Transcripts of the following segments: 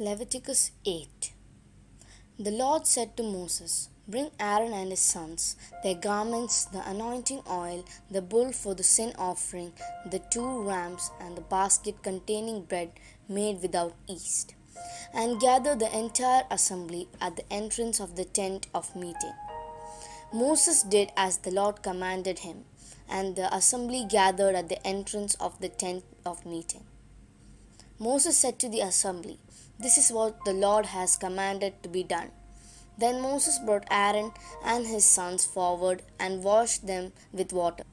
Leviticus 8. The Lord said to Moses, Bring Aaron and his sons, their garments, the anointing oil, the bull for the sin offering, the 2 rams, and the basket containing bread made without yeast, and gather the entire assembly at the entrance of the tent of meeting. Moses did as the Lord commanded him, and the assembly gathered at the entrance of the tent of meeting. Moses said to the assembly, This is what the Lord has commanded to be done. Then Moses brought Aaron and his sons forward and washed them with water.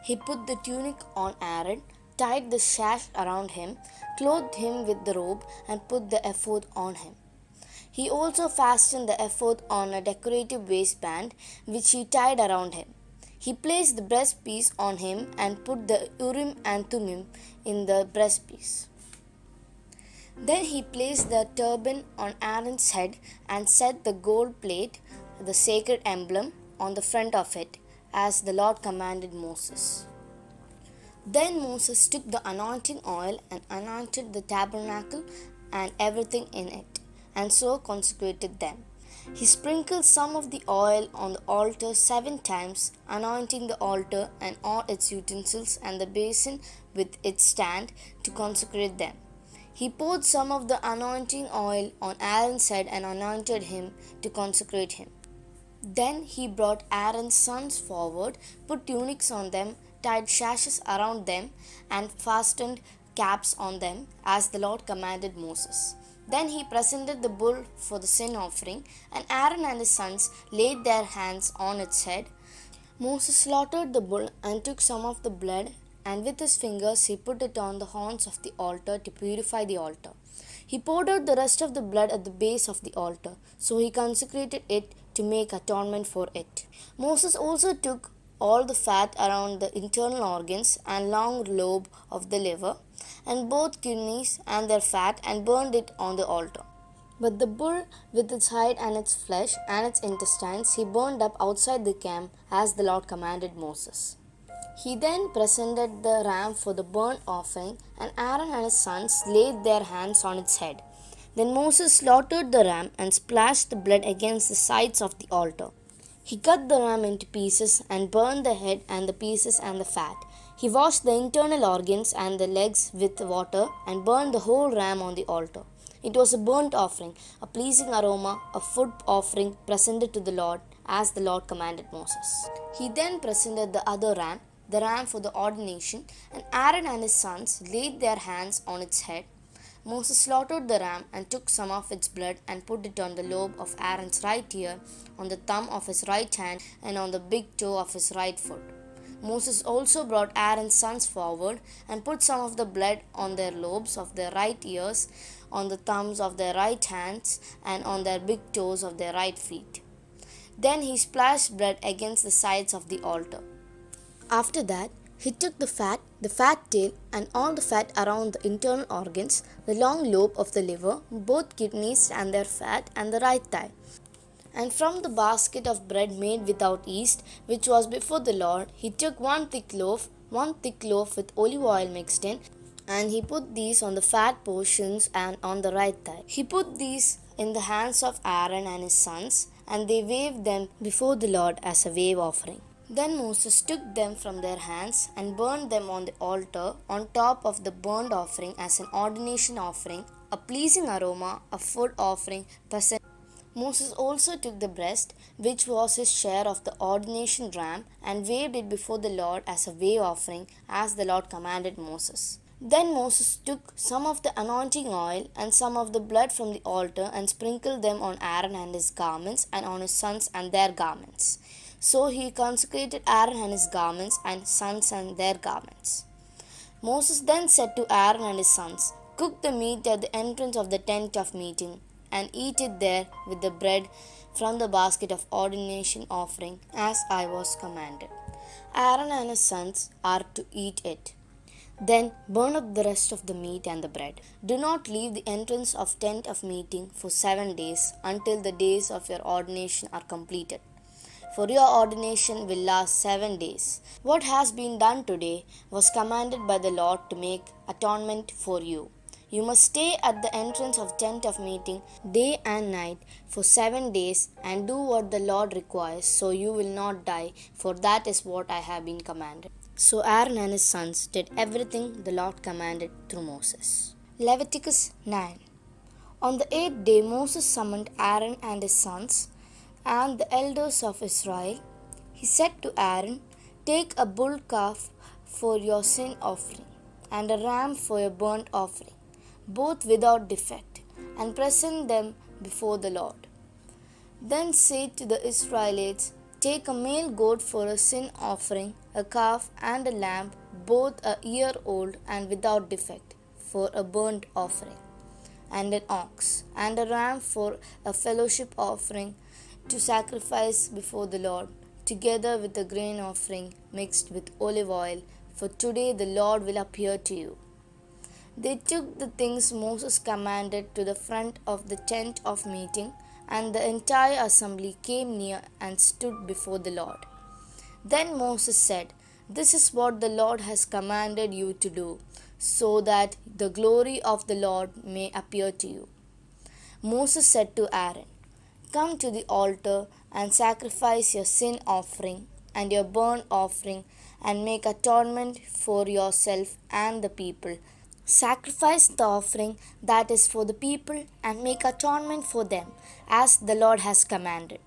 He put the tunic on Aaron, tied the sash around him, clothed him with the robe, and put the ephod on him. He also fastened the ephod on a decorative waistband, which he tied around him. He placed the breastpiece on him and put the Urim and Thummim in the breastpiece. Then he placed the turban on Aaron's head and set the gold plate, the sacred emblem, on the front of it, as the Lord commanded Moses. Then Moses took the anointing oil and anointed the tabernacle and everything in it, and so consecrated them. He sprinkled some of the oil on the altar 7 times, anointing the altar and all its utensils and the basin with its stand to consecrate them. He poured some of the anointing oil on Aaron's head and anointed him to consecrate him. Then he brought Aaron's sons forward, put tunics on them, tied sashes around them, and fastened caps on them, as the Lord commanded Moses. Then he presented the bull for the sin offering, and Aaron and his sons laid their hands on its head. Moses slaughtered the bull and took some of the blood, and with his fingers he put it on the horns of the altar to purify the altar. He poured out the rest of the blood at the base of the altar, so he consecrated it to make atonement for it. Moses also took all the fat around the internal organs and long lobe of the liver, and both kidneys and their fat, and burned it on the altar. But the bull, with its hide and its flesh and its intestines, he burned up outside the camp, as the Lord commanded Moses. He then presented the ram for the burnt offering, and Aaron and his sons laid their hands on its head. Then Moses slaughtered the ram and splashed the blood against the sides of the altar. He cut the ram into pieces and burned the head and the pieces and the fat. He washed the internal organs and the legs with water and burned the whole ram on the altar. It was a burnt offering, a pleasing aroma, a food offering presented to the Lord, as the Lord commanded Moses. He then presented the other ram, the ram for the ordination, and Aaron and his sons laid their hands on its head. Moses slaughtered the ram and took some of its blood and put it on the lobe of Aaron's right ear, on the thumb of his right hand, and on the big toe of his right foot. Moses also brought Aaron's sons forward and put some of the blood on their lobes of their right ears, on the thumbs of their right hands, and on their big toes of their right feet. Then he splashed blood against the sides of the altar. After that, he took the fat tail, and all the fat around the internal organs, the long lobe of the liver, both kidneys and their fat, and the right thigh. And from the basket of bread made without yeast, which was before the Lord, he took one thick loaf with olive oil mixed in, and he put these on the fat portions and on the right thigh. He put these in the hands of Aaron and his sons, and they waved them before the Lord as a wave offering. Then Moses took them from their hands and burned them on the altar on top of the burnt offering as an ordination offering, a pleasing aroma, a food offering present. Moses also took the breast, which was his share of the ordination ram, and waved it before the Lord as a wave offering, as the Lord commanded Moses. Then Moses took some of the anointing oil and some of the blood from the altar and sprinkled them on Aaron and his garments, and on his sons and their garments. So he consecrated Aaron and his garments, and his sons and their garments. Moses then said to Aaron and his sons, Cook the meat at the entrance of the tent of meeting, and eat it there with the bread from the basket of ordination offering, as I was commanded. Aaron and his sons are to eat it. Then burn up the rest of the meat and the bread. Do not leave the entrance of tent of meeting for 7 days, until the days of your ordination are completed. For your ordination will last 7 days. What has been done today was commanded by the Lord to make atonement for you. You must stay at the entrance of tent of meeting day and night for 7 days and do what the Lord requires, so you will not die, for that is what I have been commanded. So Aaron and his sons did everything the Lord commanded through Moses. Leviticus 9. On the 8th day Moses summoned Aaron and his sons and the elders of Israel. He said to Aaron, "Take a bull calf for your sin offering, and a ram for your burnt offering, both without defect, and present them before the Lord. Then say to the Israelites, Take a male goat for a sin offering, a calf and a lamb, both a year old and without defect, for a burnt offering, and an ox, and a ram for a fellowship offering to sacrifice before the Lord, together with a grain offering mixed with olive oil, for today the Lord will appear to you." They took the things Moses commanded to the front of the tent of meeting, and the entire assembly came near and stood before the Lord. Then Moses said, "This is what the Lord has commanded you to do, so that the glory of the Lord may appear to you." Moses said to Aaron, "Come to the altar and sacrifice your sin offering and your burnt offering, and make atonement for yourself and the people. Sacrifice the offering that is for the people, and make atonement for them, as the Lord has commanded."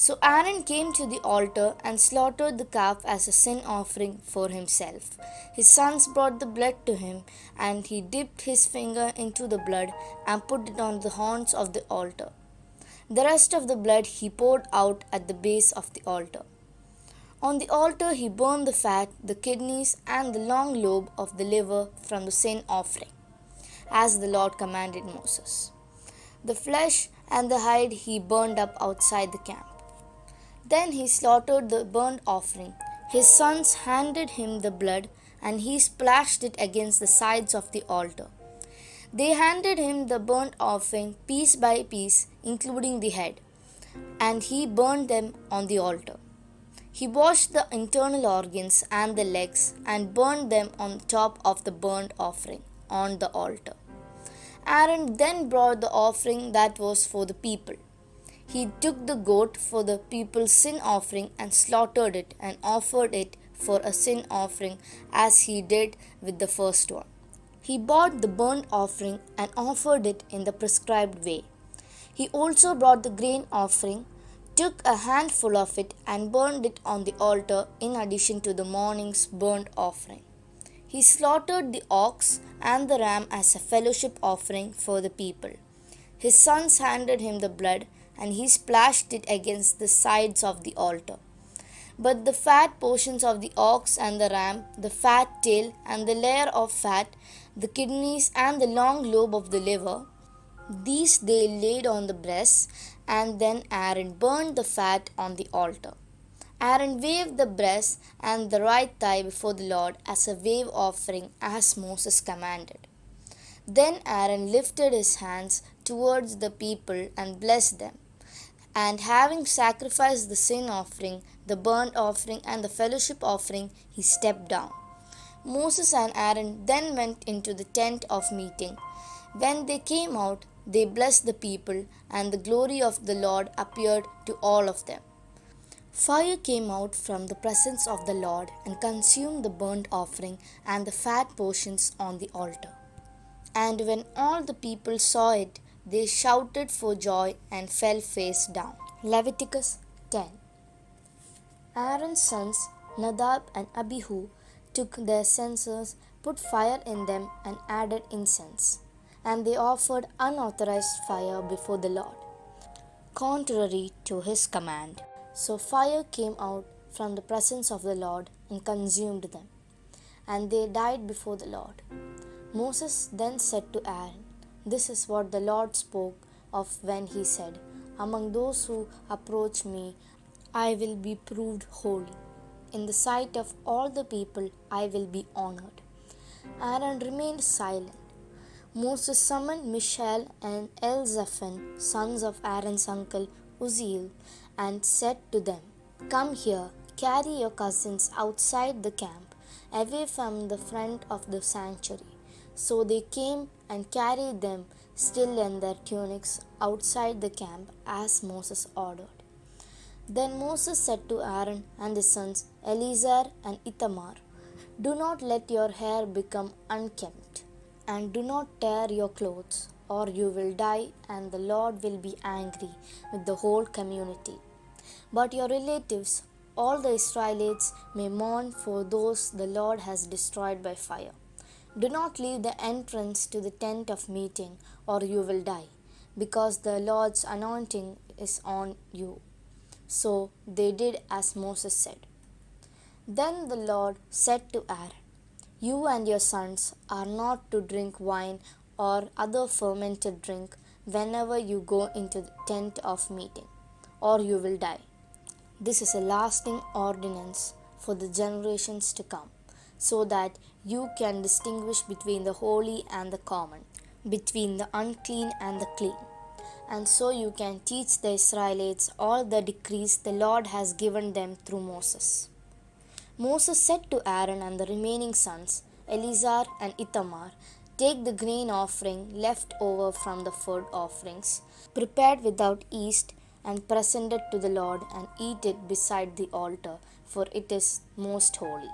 So Aaron came to the altar and slaughtered the calf as a sin offering for himself. His sons brought the blood to him, and he dipped his finger into the blood and put it on the horns of the altar. The rest of the blood he poured out at the base of the altar. On the altar he burned the fat, the kidneys, and the long lobe of the liver from the sin offering, as the Lord commanded Moses. The flesh and the hide he burned up outside the camp. Then he slaughtered the burnt offering. His sons handed him the blood, and he splashed it against the sides of the altar. They handed him the burnt offering piece by piece, including the head, and he burned them on the altar. He washed the internal organs and the legs and burned them on top of the burnt offering on the altar. Aaron then brought the offering that was for the people. He took the goat for the people's sin offering and slaughtered it and offered it for a sin offering, as he did with the first one. He brought the burnt offering and offered it in the prescribed way. He also brought the grain offering, took a handful of it, and burned it on the altar in addition to the morning's burnt offering. He slaughtered the ox and the ram as a fellowship offering for the people. His sons handed him the blood, and he splashed it against the sides of the altar. But the fat portions of the ox and the ram, the fat tail and the layer of fat, the kidneys and the long lobe of the liver, these they laid on the breasts, and then Aaron burned the fat on the altar. Aaron waved the breast and the right thigh before the Lord as a wave offering, as Moses commanded. Then Aaron lifted his hands towards the people and blessed them. And having sacrificed the sin offering, the burnt offering, and the fellowship offering, he stepped down. Moses and Aaron then went into the tent of meeting. When they came out, they blessed the people, and the glory of the Lord appeared to all of them. Fire came out from the presence of the Lord and consumed the burnt offering and the fat portions on the altar. And when all the people saw it, they shouted for joy and fell face down. Leviticus 10. Aaron's sons Nadab and Abihu took their censers, put fire in them, and added incense. And they offered unauthorized fire before the Lord, contrary to his command. So fire came out from the presence of the Lord and consumed them, and they died before the Lord. Moses then said to Aaron, "This is what the Lord spoke of when he said, 'Among those who approach me, I will be proved holy. In the sight of all the people, I will be honored.'" Aaron remained silent. Moses summoned Mishael and Elzaphan, sons of Aaron's uncle Uzziel, and said to them, "Come here, carry your cousins outside the camp, away from the front of the sanctuary." So they came and carried them still in their tunics outside the camp as Moses ordered. Then Moses said to Aaron and his sons Eleazar and Ithamar, "Do not let your hair become unkempt, and do not tear your clothes, or you will die, and the Lord will be angry with the whole community. But your relatives, all the Israelites, may mourn for those the Lord has destroyed by fire. Do not leave the entrance to the tent of meeting, or you will die, because the Lord's anointing is on you." So they did as Moses said. Then the Lord said to Aaron, "You and your sons are not to drink wine or other fermented drink whenever you go into the tent of meeting, or you will die. This is a lasting ordinance for the generations to come, so that you can distinguish between the holy and the common, between the unclean and the clean. And so you can teach the Israelites all the decrees the Lord has given them through Moses." Moses said to Aaron and the remaining sons, Eleazar and Ithamar, "Take the grain offering left over from the food offerings, prepared without yeast, and present it to the Lord, and eat it beside the altar, for it is most holy.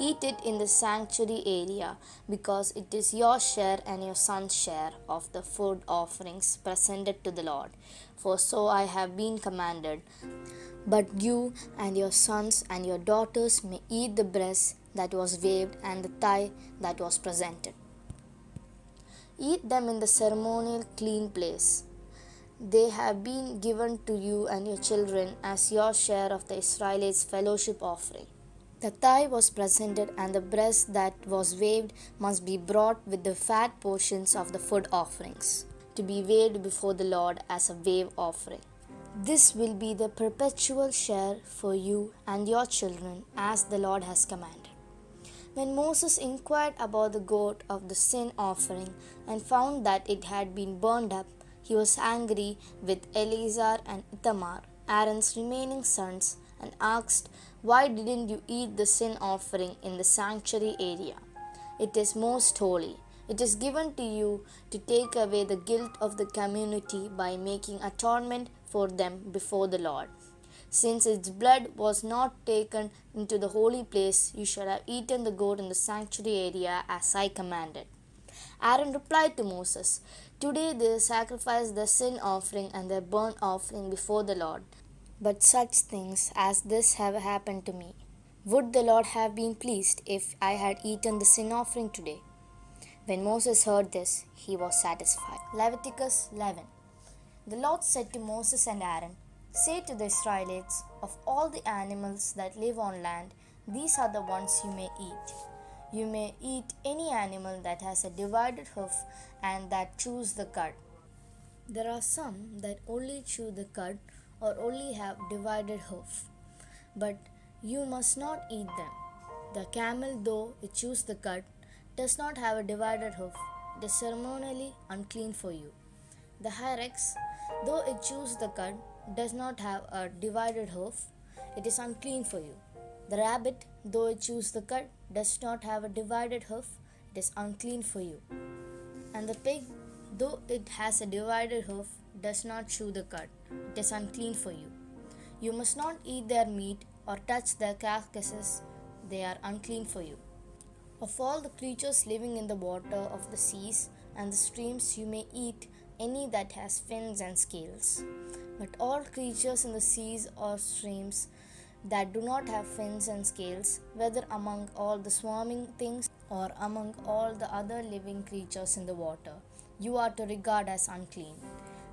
Eat it in the sanctuary area, because it is your share and your son's share of the food offerings presented to the Lord. For so I have been commanded. But you and your sons and your daughters may eat the breast that was waved and the thigh that was presented. Eat them in the ceremonial clean place. They have been given to you and your children as your share of the Israelites' fellowship offering. The thigh was presented, and the breast that was waved must be brought with the fat portions of the food offerings, to be waved before the Lord as a wave offering. This will be the perpetual share for you and your children, as the Lord has commanded." When Moses inquired about the goat of the sin offering and found that it had been burned up, he was angry with Eleazar and Ithamar, Aaron's remaining sons, and asked, "Why didn't you eat the sin offering in the sanctuary area? It is most holy. It is given to you to take away the guilt of the community by making atonement for them before the Lord. Since its blood was not taken into the holy place, you should have eaten the goat in the sanctuary area as I commanded." Aaron replied to Moses, "Today they sacrifice the sin offering and the burnt offering before the Lord. But such things as this have happened to me. Would the Lord have been pleased if I had eaten the sin offering today?" When Moses heard this, he was satisfied. Leviticus 11. The Lord said to Moses and Aaron, "Say to the Israelites, of all the animals that live on land, these are the ones you may eat. You may eat any animal that has a divided hoof and that chews the cud. There are some that only chew the cud or only have divided hoof, but you must not eat them. The camel, though it chews the cud, does not have a divided hoof. It is ceremonially unclean for you. The hyrax, though it chews the cud, does not have a divided hoof. It is unclean for you. The rabbit, though it chews the cud, does not have a divided hoof. It is unclean for you. And the pig, though it has a divided hoof, does not chew the cud. It is unclean for you. You must not eat their meat or touch their carcasses. They are unclean for you. Of all the creatures living in the water of the seas and the streams, you may eat any that has fins and scales. But all creatures in the seas or streams that do not have fins and scales, whether among all the swarming things or among all the other living creatures in the water, you are to regard as unclean.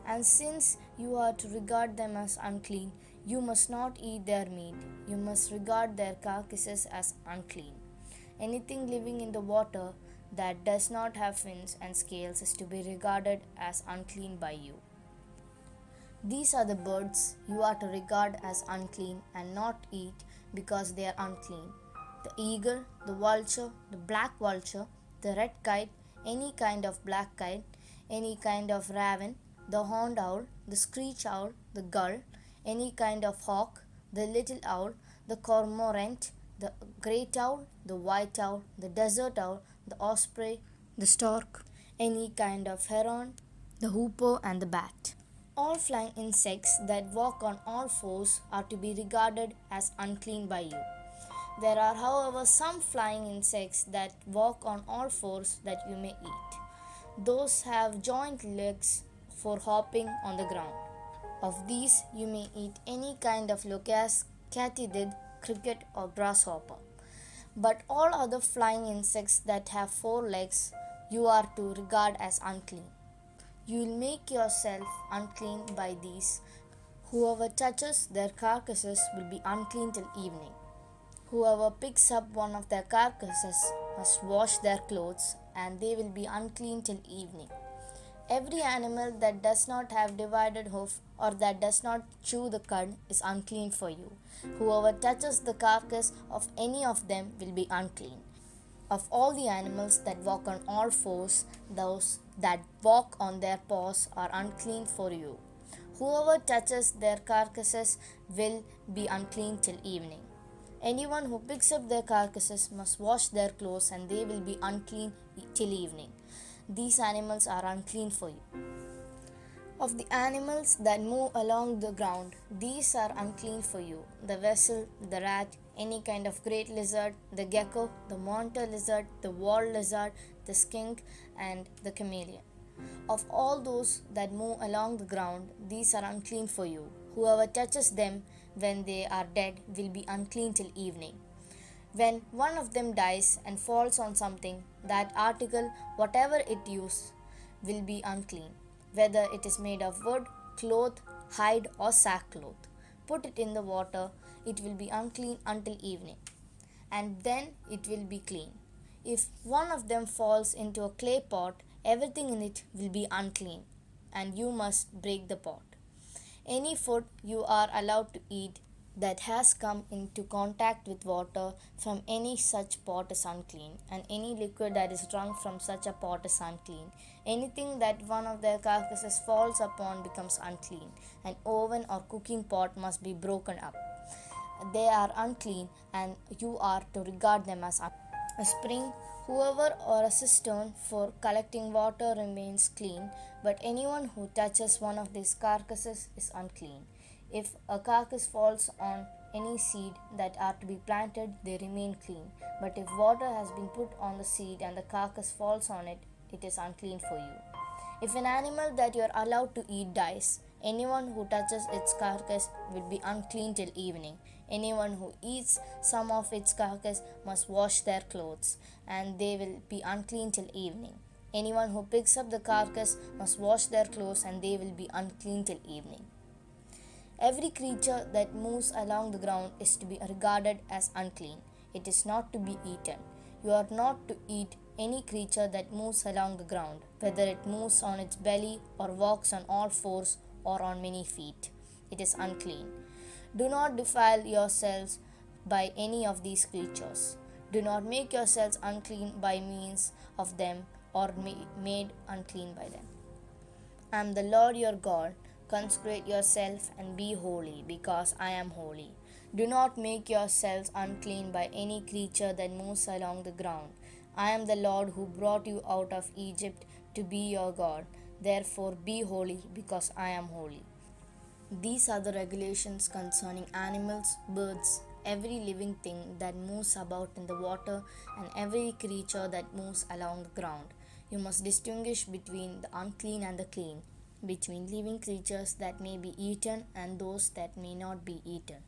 And since you are to regard them as unclean, you must not eat their meat. You must regard their carcasses as unclean. Anything living in the water that does not have fins and scales is to be regarded as unclean by you. These are the birds you are to regard as unclean and not eat because they are unclean: the eagle, the vulture, the black vulture, the red kite, any kind of black kite, any kind of raven, the horned owl, the screech owl, the gull, any kind of hawk, the little owl, the cormorant, the great owl, the white owl, the desert owl, the osprey, the stork, any kind of heron, the hoopoe, and the bat. All flying insects that walk on all fours are to be regarded as unclean by you. There are, however, some flying insects that walk on all fours that you may eat. Those have joint legs for hopping on the ground. Of these, you may eat any kind of locust, katydid, cricket, or grasshopper. But all other flying insects that have four legs, you are to regard as unclean. You will make yourself unclean by these. Whoever touches their carcasses will be unclean till evening. Whoever picks up one of their carcasses must wash their clothes, and they will be unclean till evening. Every animal that does not have divided hoof or that does not chew the cud is unclean for you. Whoever touches the carcass of any of them will be unclean. Of all the animals that walk on all fours, those that walk on their paws are unclean for you. Whoever touches their carcasses will be unclean till evening. Anyone who picks up their carcasses must wash their clothes, and they will be unclean till evening. These animals are unclean for you. Of the animals that move along the ground, these are unclean for you: the vessel, the rat, any kind of great lizard, the gecko, the monitor lizard, the wall lizard, the skink, and the chameleon. Of all those that move along the ground, these are unclean for you. Whoever touches them when they are dead will be unclean till evening. When one of them dies and falls on something, that article, whatever it used, will be unclean, whether it is made of wood, cloth, hide, or sackcloth. Put it in the water, it will be unclean until evening, and then it will be clean. If one of them falls into a clay pot, everything in it will be unclean, and you must break the pot. Any food you are allowed to eat that has come into contact with water from any such pot is unclean, and any liquid that is drunk from such a pot is unclean. Anything that one of their carcasses falls upon becomes unclean. An oven or cooking pot must be broken up. They are unclean, and you are to regard them as unclean. A spring, whoever, or a cistern for collecting water remains clean, but anyone who touches one of these carcasses is unclean. If a carcass falls on any seed that are to be planted, they remain clean. But if water has been put on the seed and the carcass falls on it, it is unclean for you. If an animal that you are allowed to eat dies, anyone who touches its carcass will be unclean till evening. Anyone who eats some of its carcass must wash their clothes, and they will be unclean till evening. Anyone who picks up the carcass must wash their clothes, and they will be unclean till evening. Every creature that moves along the ground is to be regarded as unclean. It is not to be eaten. You are not to eat any creature that moves along the ground, whether it moves on its belly or walks on all fours or on many feet. It is unclean. Do not defile yourselves by any of these creatures. Do not make yourselves unclean by means of them, or made unclean by them. I am the Lord your God. Consecrate yourself and be holy, because I am holy. Do not make yourselves unclean by any creature that moves along the ground. I am the Lord who brought you out of Egypt to be your God. Therefore be holy, because I am holy. These are the regulations concerning animals, birds, every living thing that moves about in the water, and every creature that moves along the ground. You must distinguish between the unclean and the clean, between living creatures that may be eaten and those that may not be eaten.